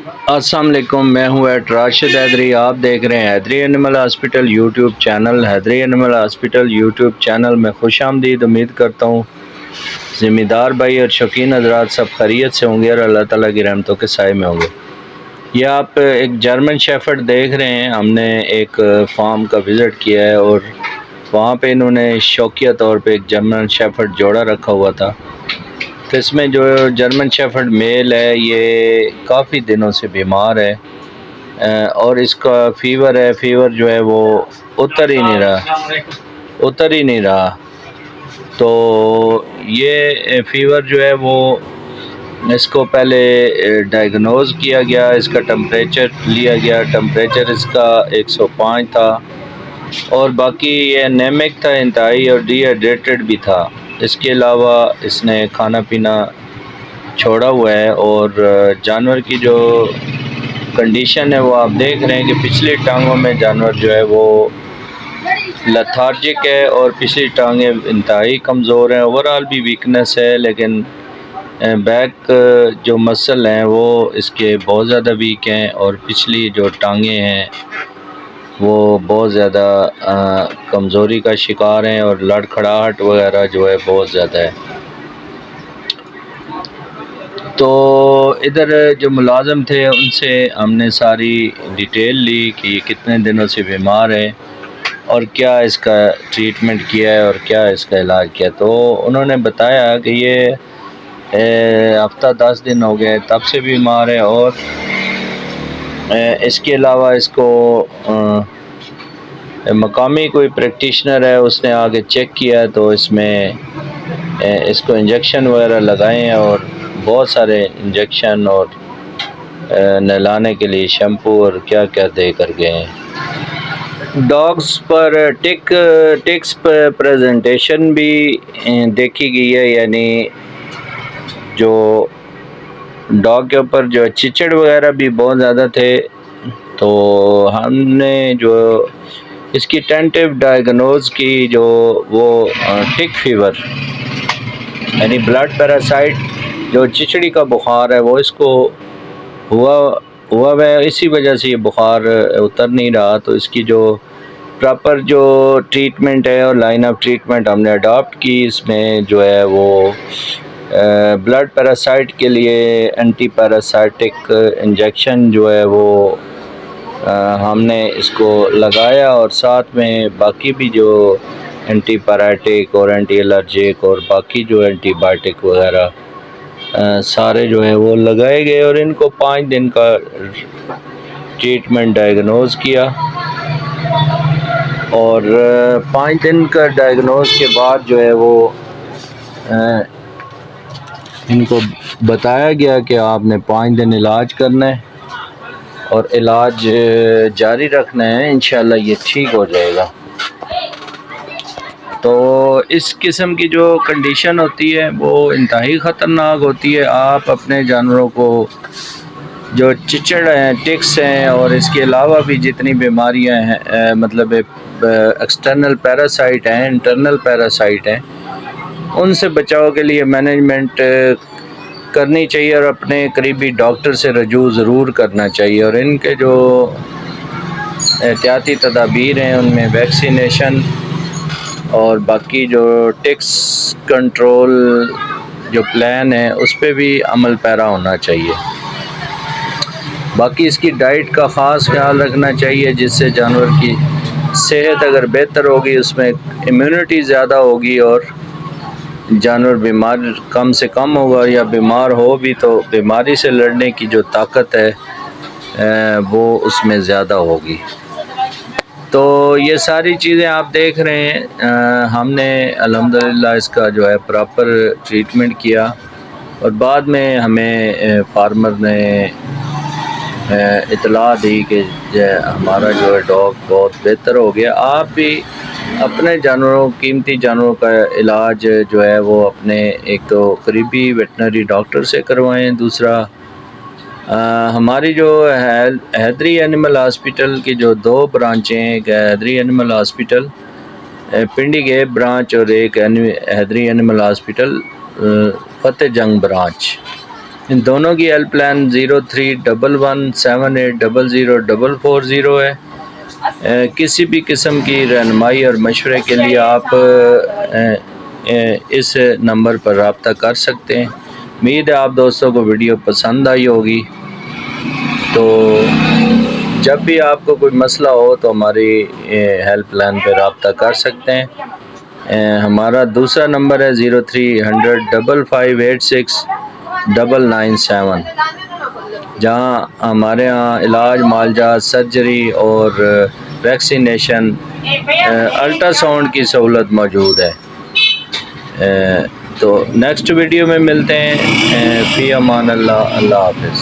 السلام علیکم، میں ہوں راشد حیدری۔ آپ دیکھ رہے ہیں حیدری اینیمل ہاسپٹل یوٹیوب چینل۔ حیدری اینیمل ہاسپٹل یوٹیوب چینل میں خوش آمدید۔ امید کرتا ہوں ذمہ دار بھائی اور شوقین حضرات سب خیریت سے ہوں گے اور اللہ تعالیٰ کی رحمتوں کے سائے میں ہوں گے۔ یہ آپ ایک جرمن شیفرڈ دیکھ رہے ہیں۔ ہم نے ایک فارم کا وزٹ کیا ہے اور وہاں پہ انہوں نے شوقیہ طور پہ ایک جرمن شیفرڈ جوڑا رکھا ہوا تھا۔ تو اس میں جو جرمن شیفرڈ میل ہے یہ کافی دنوں سے بیمار ہے، اور اس کا فیور جو ہے وہ اتر ہی نہیں رہا۔ تو یہ فیور جو ہے وہ اس کو پہلے ڈائیگنوز کیا گیا، اس کا ٹمپریچر لیا گیا، ٹمپریچر اس کا 105 تھا، اور باقی یہ انیمک تھا انتہائی اور ڈی ہائیڈریٹڈ بھی تھا۔ اس کے علاوہ اس نے کھانا پینا چھوڑا ہوا ہے، اور جانور کی جو کنڈیشن ہے وہ آپ دیکھ رہے ہیں کہ پچھلی ٹانگوں میں جانور جو ہے وہ لتھارجک ہے اور پچھلی ٹانگیں انتہائی کمزور ہیں۔ اوورآل بھی ویکنس ہے، لیکن بیک جو مسل ہیں وہ اس کے بہت زیادہ ویک ہیں، اور پچھلی جو ٹانگیں ہیں وہ بہت زیادہ کمزوری کا شکار ہیں، اور لڑکھڑاہٹ وغیرہ جو ہے بہت زیادہ ہے۔ تو ادھر جو ملازم تھے ان سے ہم نے ساری ڈیٹیل لی کہ یہ کتنے دنوں سے بیمار ہے اور کیا اس کا ٹریٹمنٹ کیا ہے اور کیا اس کا علاج کیا۔ تو انہوں نے بتایا کہ یہ ہفتہ 10 دن ہو گئے تب سے بیمار ہے، اور اس کے علاوہ اس کو مقامی کوئی پریکٹیشنر ہے اس نے آگے چیک کیا تو اس میں اس کو انجیکشن وغیرہ لگائے ہیں، اور بہت سارے انجیکشن اور نہلانے کے لیے شیمپو اور کیا کیا دے کر گئے ہیں۔ ڈاگز پر ٹکس پریزنٹیشن بھی دیکھی گئی ہے، یعنی جو ڈاگ کے اوپر جو چچڑ وغیرہ بھی بہت زیادہ تھے۔ تو ہم نے جو اس کی ٹینٹیو ڈائیگنوز کی جو وہ ٹک فیور یعنی بلڈ پیراسائٹ جو چچڑی کا بخار ہے وہ اس کو ہوا ہے، اسی وجہ سے یہ بخار اتر نہیں رہا۔ تو اس کی جو پراپر جو ٹریٹمنٹ ہے اور لائن آف ٹریٹمنٹ ہم نے اڈاپٹ کی، اس میں جو ہے وہ بلڈ پیراسائٹ کے لیے اینٹی پیراسائٹک انجیکشن جو ہے وہ ہم نے اس کو لگایا، اور ساتھ میں باقی بھی جو اینٹی پیرائٹک اور اینٹی الرجک اور باقی جو اینٹی بائیوٹک وغیرہ سارے جو ہیں وہ لگائے گئے، اور ان کو 5 دن کا ٹریٹمنٹ ڈائیگنوز کیا، اور 5 دن کا ڈائیگنوز کے بعد جو ہے وہ ان کو بتایا گیا کہ آپ نے 5 دن علاج کرنا ہے اور علاج جاری رکھنا ہے، انشاءاللہ یہ ٹھیک ہو جائے گا۔ تو اس قسم کی جو کنڈیشن ہوتی ہے وہ انتہائی خطرناک ہوتی ہے۔ آپ اپنے جانوروں کو جو چچڑ ہیں، ٹکس ہیں، اور اس کے علاوہ بھی جتنی بیماریاں ہیں مطلب ایکسٹرنل پیراسائٹ ہیں، انٹرنل پیراسائٹ ہیں، ان سے بچاؤ کے لیے مینجمنٹ کرنی چاہیے، اور اپنے قریبی ڈاکٹر سے رجوع ضرور کرنا چاہیے۔ اور ان کے جو احتیاطی تدابیر ہیں ان میں ویکسینیشن اور باقی جو ٹکس کنٹرول جو پلان ہے اس پہ بھی عمل پیرا ہونا چاہیے۔ باقی اس کی ڈائٹ کا خاص خیال رکھنا چاہیے، جس سے جانور کی صحت اگر بہتر ہوگی اس میں امیونٹی زیادہ ہوگی، اور جانور بیمار کم سے کم ہوگا، یا بیمار ہو بھی تو بیماری سے لڑنے کی جو طاقت ہے وہ اس میں زیادہ ہوگی۔ تو یہ ساری چیزیں آپ دیکھ رہے ہیں، ہم نے الحمدللہ اس کا جو ہے پراپر ٹریٹمنٹ کیا، اور بعد میں ہمیں فارمر نے اطلاع دی کہ ہمارا جو ہے ڈاگ بہت بہتر ہو گیا۔ آپ بھی اپنے جانوروں، قیمتی جانوروں کا علاج جو ہے وہ اپنے ایک تو قریبی ویٹنری ڈاکٹر سے کروائیں، دوسرا ہماری جو حیدری اینیمل ہاسپٹل کی جو 2 برانچیں ہیں، ایک Haidri animal hospital Pindi Gheb branch اور ایک حیدری اینیمل ہاسپٹل فتح جنگ برانچ، ان دونوں کی ہیلپ لائن 0311780040 ہے۔ کسی بھی قسم کی رہنمائی اور مشورے کے لیے آپ اس نمبر پر رابطہ کر سکتے ہیں۔ امید ہے آپ دوستوں کو ویڈیو پسند آئی ہوگی، تو جب بھی آپ کو کوئی مسئلہ ہو تو ہماری ہیلپ لائن پہ رابطہ کر سکتے ہیں۔ ہمارا دوسرا نمبر ہے 0300558697، جہاں ہمارے ہاں علاج، معالجات، سرجری اور ویکسینیشن، الٹرا ساؤنڈ کی سہولت موجود ہے۔ تو نیکسٹ ویڈیو میں ملتے ہیں۔ فی امان اللہ، اللہ حافظ۔